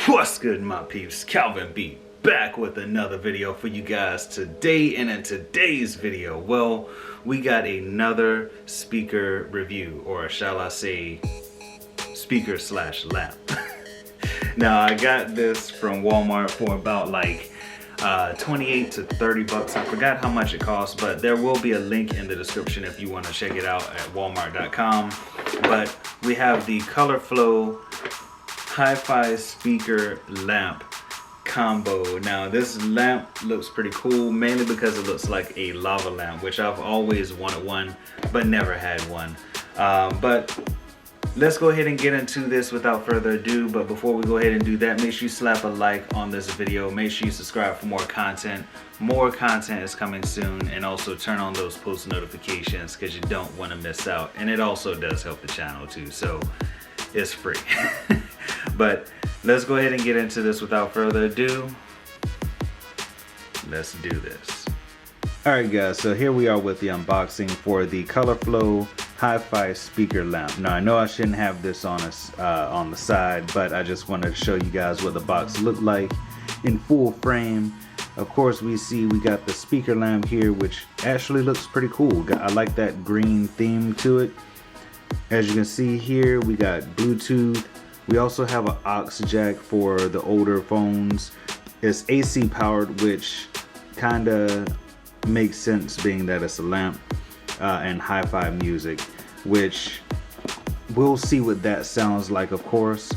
What's good, my peeps? Calvin B back with another video for you guys today. And in today's video, well, we got another speaker review, or shall I say speaker slash lamp. Now I got this from Walmart for about like 28 to 30 bucks. I forgot how much it costs, but there will be a link in the description if you want to check it out at walmart.com. But we have the Colorflow hi-fi speaker lamp combo. Now this lamp looks pretty cool, mainly because it looks like a lava lamp, which I've always wanted one but never had one. But let's go ahead and get into this without further ado. But before we go ahead and do that, make sure you slap a like on this video. Make sure you subscribe for more content. More content is coming soon, and also turn on those post notifications because you don't want to miss out. And it also does help the channel too, so it's free. But let's go ahead and get into this without further ado. Let's do this. Alright guys, so here we are with the unboxing for the Colorflow hi-fi speaker lamp. Now I know I shouldn't have this on the side, but I just wanted to show you guys what the box looked like in full frame. Of course we got the speaker lamp here, which actually looks pretty cool. I like that green theme to it. As you can see here, we got Bluetooth. We also have an aux jack for the older phones. It's AC powered, which kind of makes sense being that it's a lamp, and hi-fi music, which we'll see what that sounds like, of course.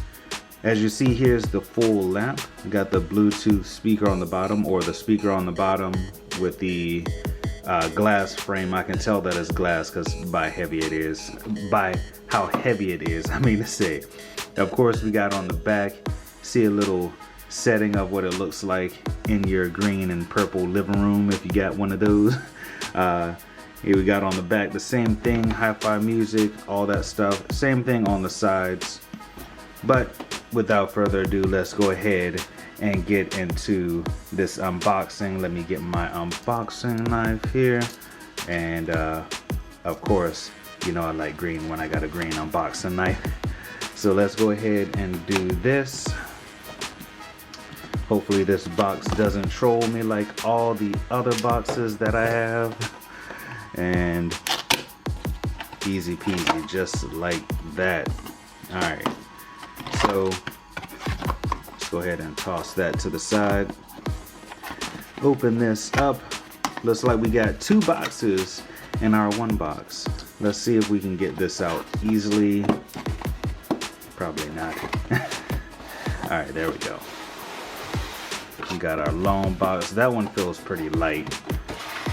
As you see, here's the full lamp. We got the Bluetooth speaker on the bottom, or the speaker on the bottom with the glass frame. I can tell that it's glass because by how heavy it is, I mean to say. Of course, we got on the back, see a little setting of what it looks like in your green and purple living room if you got one of those. Here we got on the back the same thing, hi-fi music, all that stuff. Same thing on the sides. But without further ado, let's go ahead and get into this unboxing. Let me get my unboxing knife here. And of course, you know I like green when I got a green unboxing knife. So let's go ahead and do this. Hopefully this box doesn't troll me like all the other boxes that I have. And easy peasy, just like that. Alright, so let's go ahead and toss that to the side. Open this up. Looks like we got two boxes in our one box. Let's see if we can get this out easily. Probably not. Alright, there we go. We got our long box. That one feels pretty light,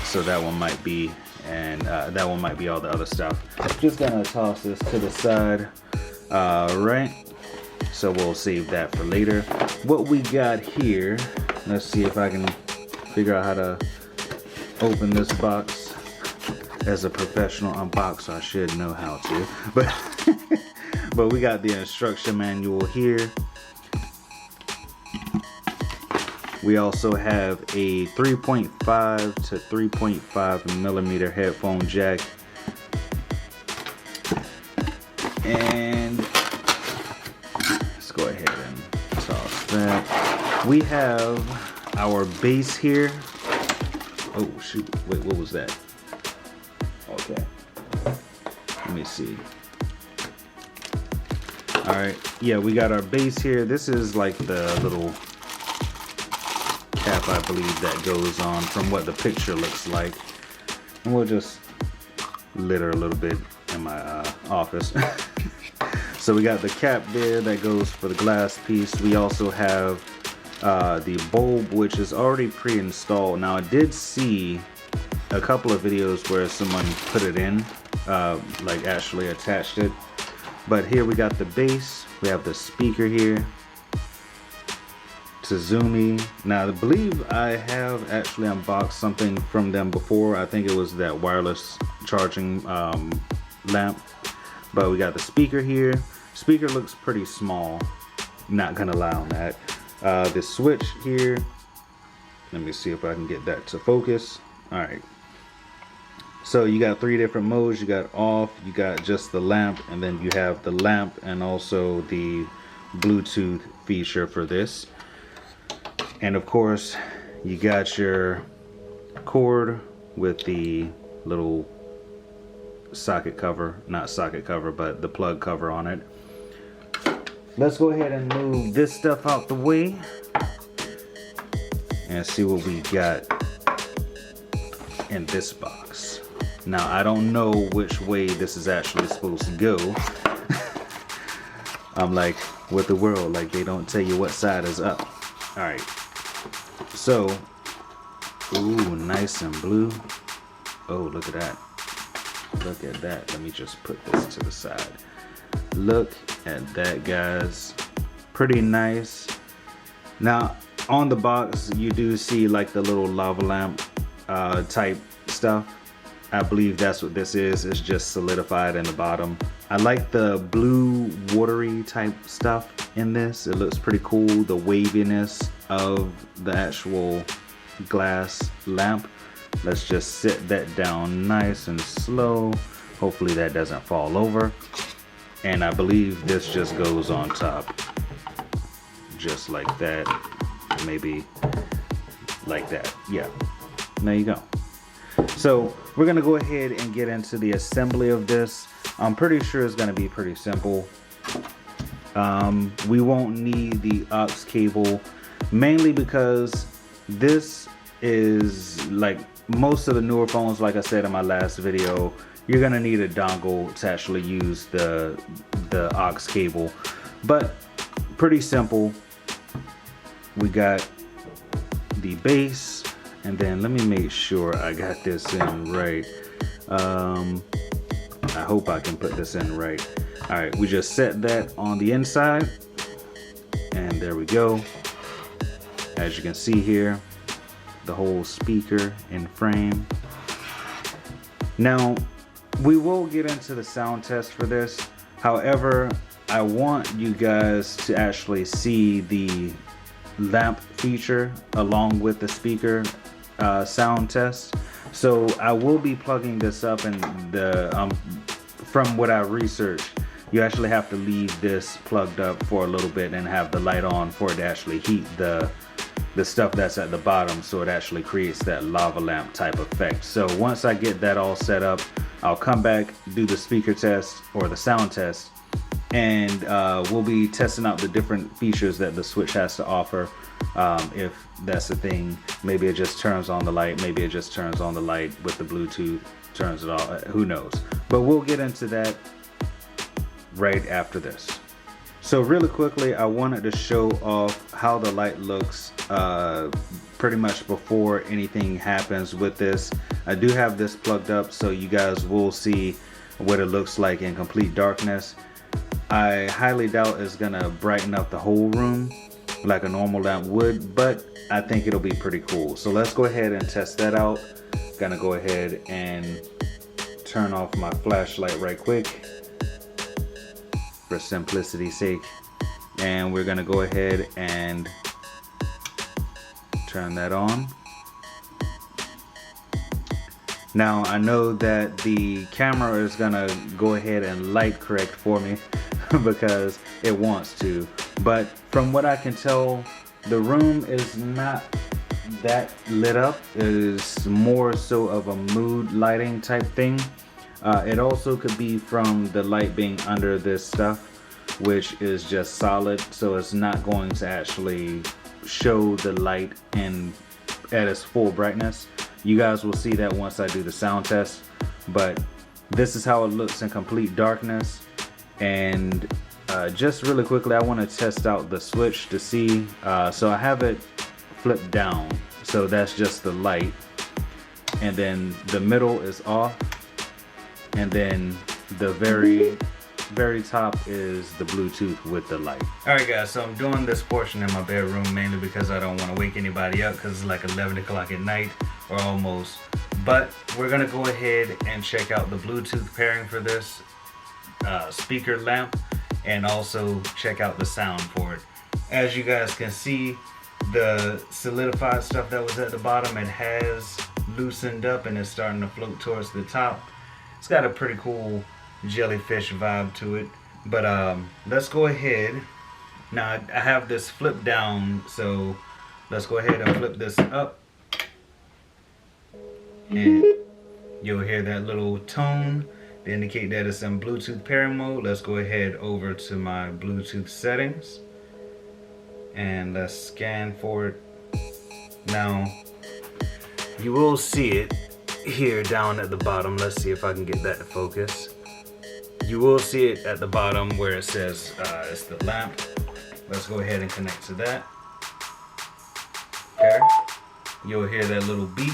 so that one might be, and that one might be all the other stuff. Just gonna toss this to the side. Right, so we'll save that for later. What we got here, let's see if I can figure out how to open this box. As a professional unboxer, I should know how to, but we got the instruction manual here. We also have a 3.5 to 3.5 millimeter headphone jack. And let's go ahead and toss that. We have our base here. Oh shoot, wait, what was that? Okay, let me see. All right, yeah, we got our base here. This is like the little cap, I believe, that goes on from what the picture looks like. And we'll just litter a little bit in my office. So we got the cap there that goes for the glass piece. We also have the bulb, which is already pre-installed. Now I did see a couple of videos where someone put it in, like actually attached it. But here we got the base, we have the speaker here, Tzumi. Now I believe I have actually unboxed something from them before. I think it was that wireless charging lamp. But we got the speaker here. Speaker looks pretty small, not gonna lie on that. The switch here, let me see if I can get that to focus. All right. So you got three different modes. You got off, you got just the lamp, and then you have the lamp and also the Bluetooth feature for this. And of course, you got your cord with the little socket cover, not socket cover, but the plug cover on it. Let's go ahead and move this stuff out the way and see what we got in this box. Now, I don't know which way this is actually supposed to go. I'm like with the world, like they don't tell you what side is up. All right, so, ooh, nice and blue. Oh, look at that. Look at that. Let me just put this to the side. Look at that, guys. Pretty nice. Now, on the box, you do see like the little lava lamp type stuff. I believe that's what this is. It's just solidified in the bottom. I like the blue watery type stuff in this. It looks pretty cool. The waviness of the actual glass lamp. Let's just sit that down nice and slow. Hopefully that doesn't fall over. And I believe this just goes on top. Just like that. Maybe like that. Yeah. There you go. So we're gonna go ahead and get into the assembly of this. I'm pretty sure it's gonna be pretty simple. We won't need the aux cable, mainly because this is like most of the newer phones. Like I said in my last video, you're gonna need a dongle to actually use the aux cable, but pretty simple. We got the base, and then let me make sure I got this in right. I hope I can put this in right. All right, we just set that on the inside, and there we go. As you can see here, the whole speaker in frame. Now, we will get into the sound test for this. However, I want you guys to actually see the lamp feature along with the speaker sound test. So I will be plugging this up, and the from what I researched, you actually have to leave this plugged up for a little bit and have the light on for it to actually heat the stuff that's at the bottom, so it actually creates that lava lamp type effect. So once I get that all set up, I'll come back, do the speaker test or the sound test, and we'll be testing out the different features that the Switch has to offer. If that's the thing, maybe it just turns on the light, maybe it just turns on the light with the Bluetooth, turns it off, who knows. But we'll get into that right after this. So really quickly, I wanted to show off how the light looks pretty much before anything happens with this. I do have this plugged up, so you guys will see what it looks like in complete darkness. I highly doubt it's gonna brighten up the whole room like a normal lamp would, but I think it'll be pretty cool. So let's go ahead and test that out. Gonna go ahead and turn off my flashlight right quick for simplicity's sake, and we're gonna go ahead and turn that on. Now I know that the camera is gonna go ahead and light correct for me because it wants to, but from what I can tell, the room is not that lit up. It is more so of a mood lighting type thing. It also could be from the light being under this stuff, which is just solid, so it's not going to actually show the light at its full brightness. You guys will see that once I do the sound test, but this is how it looks in complete darkness. And just really quickly, I want to test out the Switch to see. So I have it flipped down, so that's just the light, and then the middle is off, and then the very top is the Bluetooth with the light. Alright guys, so I'm doing this portion in my bedroom mainly because I don't want to wake anybody up, because it's like 11 o'clock at night, or almost. But we're gonna go ahead and check out the Bluetooth pairing for this speaker lamp, and also check out the sound for it. As you guys can see, the solidified stuff that was at the bottom, it has loosened up and it's starting to float towards the top. It's got a pretty cool jellyfish vibe to it. But let's go ahead Now I have this flip down, so let's go ahead and flip this up, and you'll hear that little tone to indicate that it's in Bluetooth pairing mode. Let's go ahead over to my Bluetooth settings and let's scan for it. Now you will see it here down at the bottom. Let's see if I can get that to focus. You will see it at the bottom where it says it's the lamp. Let's go ahead and connect to that. Okay, you'll hear that little beep.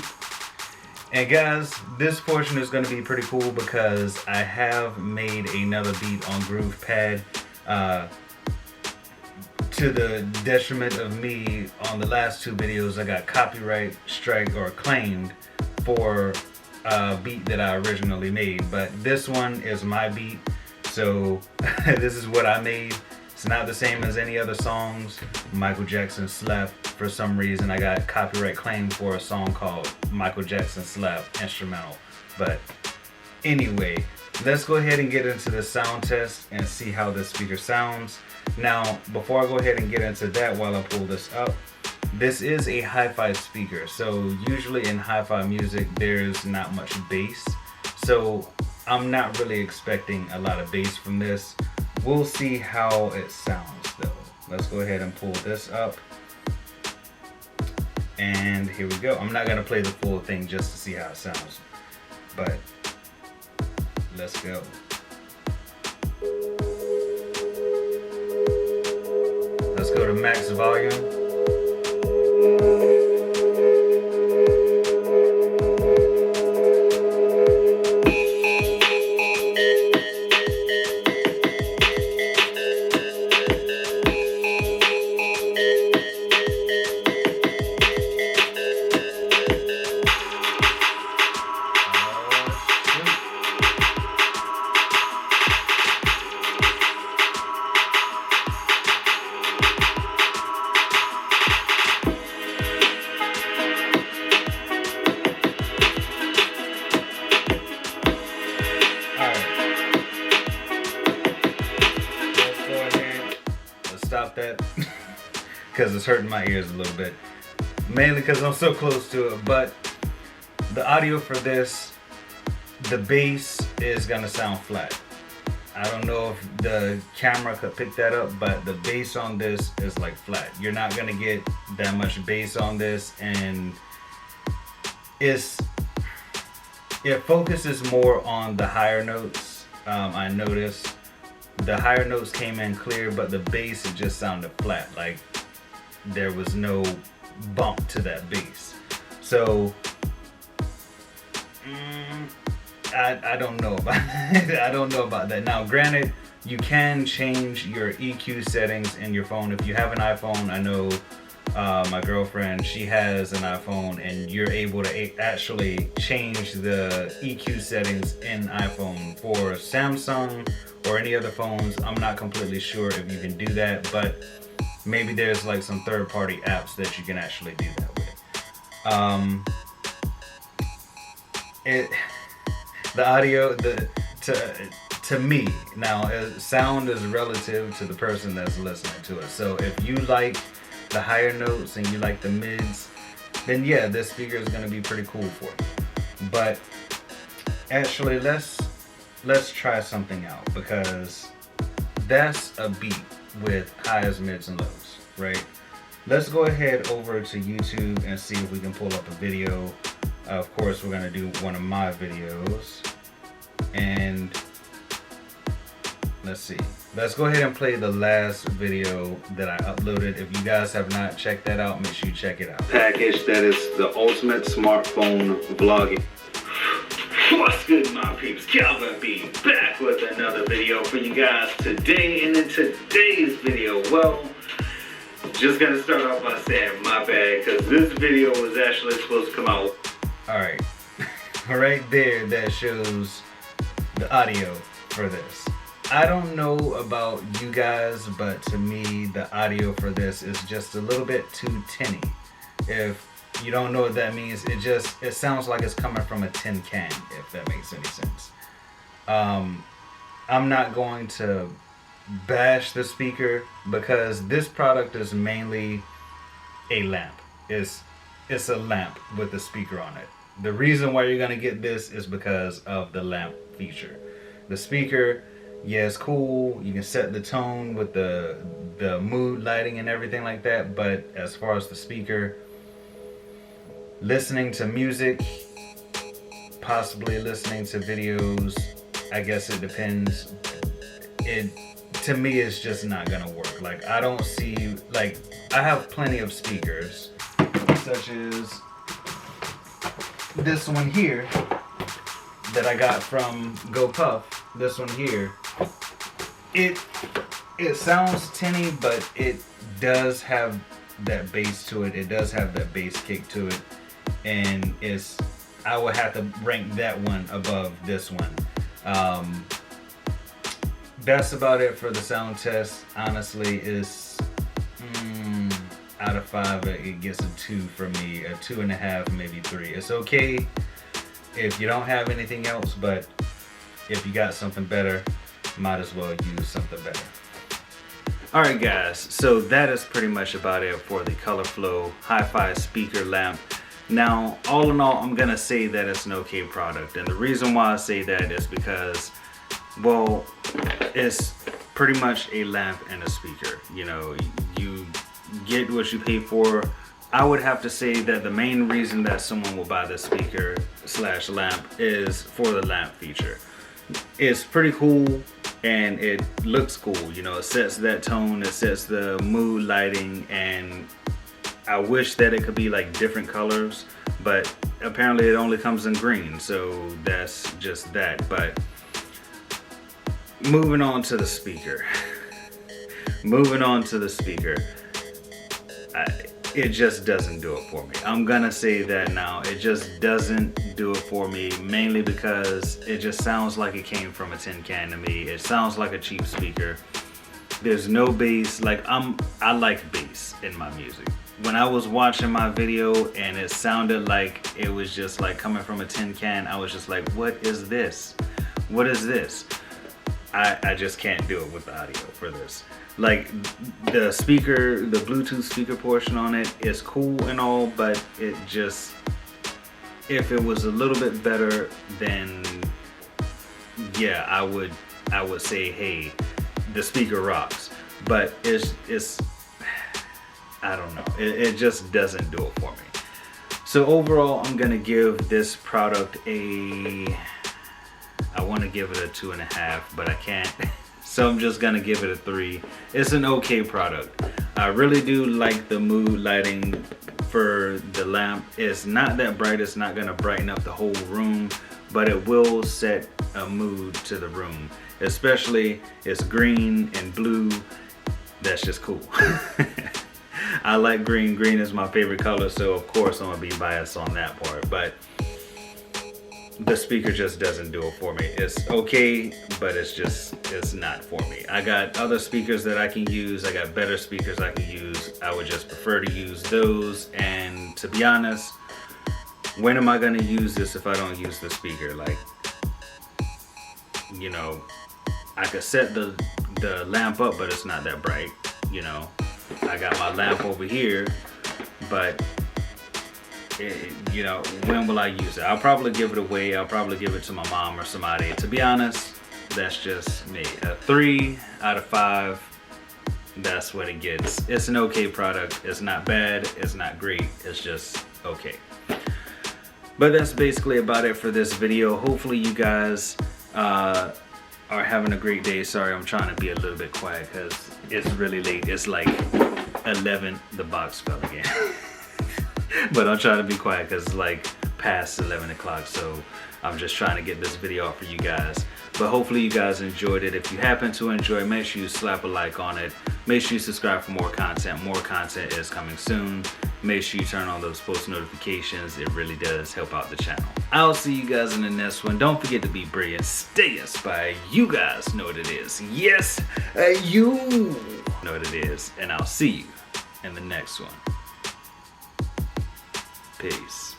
And guys, this portion is going to be pretty cool because I have made another beat on GroovePad to the detriment of me. On the last two videos, I got copyright strike or claimed for a beat that I originally made. But this one is my beat, so this is what I made. It's not the same as any other songs. Michael Jackson Slap. For some reason, I got copyright claim for a song called Michael Jackson Slap Instrumental. But anyway, let's go ahead and get into the sound test and see how this speaker sounds. Now, before I go ahead and get into that, while I pull this up, this is a hi-fi speaker. So usually in hi-fi music, there's not much bass. So I'm not really expecting a lot of bass from this. We'll see how it sounds though. Let's go ahead and pull this up. And here we go. I'm not gonna play the full thing just to see how it sounds, but let's go. Let's go to max volume. Stop that because it's hurting my ears a little bit, mainly because I'm so close to it. But the audio for this, the bass is gonna sound flat. I don't know if the camera could pick that up, but the bass on this is like flat. You're not gonna get that much bass on this, and it focuses more on the higher notes. I noticed the higher notes came in clear, but the bass, it just sounded flat, like there was no bump to that bass. So I don't know about I don't know about that. Now granted, you can change your EQ settings in your phone. If you have an iPhone, I know my girlfriend, she has an iPhone, and you're able to actually change the EQ settings in iPhone. For Samsung or any other phones, I'm not completely sure if you can do that, but maybe there's like some third-party apps that you can actually do that with. The audio, to me, now sound is relative to the person that's listening to it. So if you like the higher notes and you like the mids, then yeah, this speaker is going to be pretty cool for you. But actually, let's try something out, because that's a beat with highs, mids, and lows, right? Let's go ahead over to YouTube and see if we can pull up a video. Of course, we're gonna do one of my videos, and let's see. Let's go ahead and play the last video that I uploaded. If you guys have not checked that out, make sure you check it out. Package that is the ultimate smartphone vlogging. What's good, my peeps? Calvin B back with another video for you guys today. And in today's video, well, just gonna start off by saying my bad, because this video was actually supposed to come out. Alright, right there, that shows the audio for this. I don't know about you guys, but to me, the audio for this is just a little bit too tinny. If you don't know what that means, it sounds like it's coming from a tin can, if that makes any sense. I'm not going to bash the speaker, because this product is mainly a lamp. It's a lamp with a speaker on it. The reason why you're gonna get this is because of the lamp feature. The speaker, yeah, it's cool. You can set the tone with the mood lighting and everything like that. But as far as the speaker, listening to music, possibly listening to videos, I guess it depends. It, to me, it's just not gonna work. Like, I don't see, like, I have plenty of speakers, such as this one here that I got from GoPuff. This one here, it sounds tinny, but it does have that bass to it. It does have that bass kick to it, and I would have to rank that one above this one. That's about it for the sound test. Honestly, is out of 5, it gets a 2 for me, a 2.5, maybe 3. It's okay if you don't have anything else, but if you got something better, might as well use something better. Alright guys, so that is pretty much about it for the Colorflow hi-fi speaker lamp. Now, all in all, I'm gonna say that it's an okay product, and the reason why I say that is because, well, it's pretty much a lamp and a speaker. You know, you get what you pay for. I would have to say that the main reason that someone will buy the speaker slash lamp is for the lamp feature. It's pretty cool and it looks cool. You know, it sets that tone, it sets the mood lighting, and I wish that it could be like different colors, but apparently it only comes in green, so that's just that. But moving on to the speaker. It just doesn't do it for me. I'm gonna say that now. It just doesn't do it for me, mainly because it just sounds like it came from a tin can to me. It sounds like a cheap speaker. There's no bass. Like, I like bass in my music. When I was watching my video and it sounded like it was just like coming from a tin can, I was just like, what is this? What is this? I just can't do it with the audio for this. Like, the speaker, the Bluetooth speaker portion on it is cool and all, but it just, if it was a little bit better, then yeah, I would say, hey, the speaker rocks. But it's I don't know, it just doesn't do it for me. So overall, I'm gonna give this product I want to give it a 2.5, but I can't. So I'm just gonna give it a 3. It's an okay product. I really do like the mood lighting for the lamp. It's not that bright. It's not gonna brighten up the whole room, but it will set a mood to the room. Especially it's green and blue. That's just cool. I like green. Green is my favorite color, so of course I'm gonna be biased on that part. But the speaker just doesn't do it for me. It's okay, but it's not for me. I got other speakers that I can use. I got better speakers I can use. I would just prefer to use those. And to be honest, when am I gonna use this if I don't use the speaker? Like, you know, I could set the lamp up, but it's not that bright. You know, I got my lamp over here, but you know, when will I use it? I'll probably give it away. I'll probably give it to my mom or somebody. To be honest, that's just me. A 3 out of 5, that's what it gets. It's an okay product. It's not bad. It's not great. It's just okay. But that's basically about it for this video. Hopefully you guys are having a great day. Sorry, I'm trying to be a little bit quiet because it's really late. It's like 11. The box fell again. But I'm trying to be quiet because it's like past 11 o'clock, so I'm just trying to get this video out for you guys. But hopefully you guys enjoyed it. If you happen to enjoy, make sure you slap a like on it. Make sure you subscribe for more content. More content is coming soon. Make sure you turn on those post notifications. It really does help out the channel. I'll see you guys in the next one. Don't forget to be brilliant. Stay inspired. You guys know what it is. Yes, you know what it is. And I'll see you in the next one. Peace.